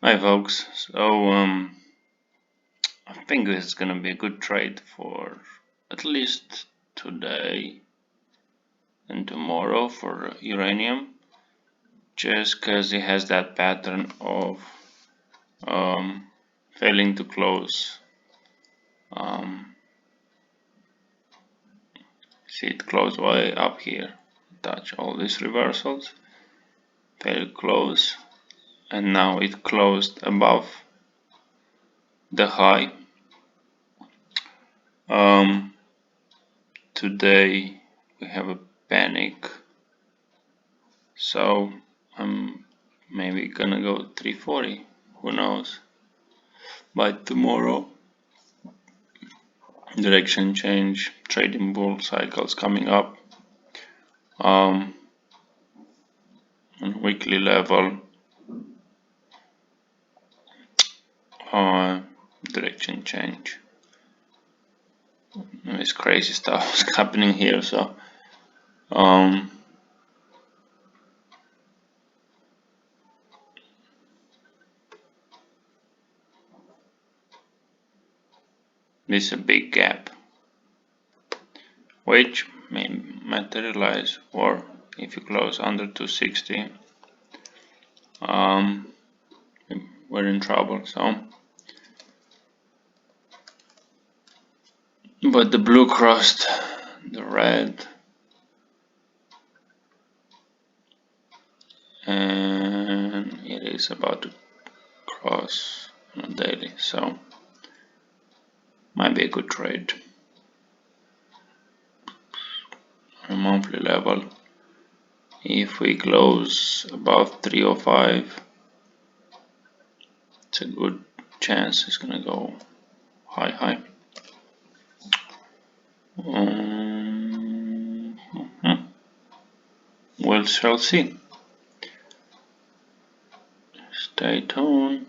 Hi folks, I think this is gonna be a good trade for at least today and tomorrow for uranium, just because it has that pattern of failing to close. See it close way up here, touch all these reversals, fail to close, and now it closed above the high. Today we have a panic, so I'm maybe gonna go 340, who knows. By tomorrow, direction change, trading bull cycles coming up. On weekly level, direction change. It's crazy stuff is happening here, so this is a big gap, which may materialize, or if you close under 260, we're in trouble. So, but the blue crossed the red, and it is about to cross on a daily, so might be a good trade. On a monthly level, if we close above 305, it's a good chance it's gonna go high. We shall see. Stay tuned.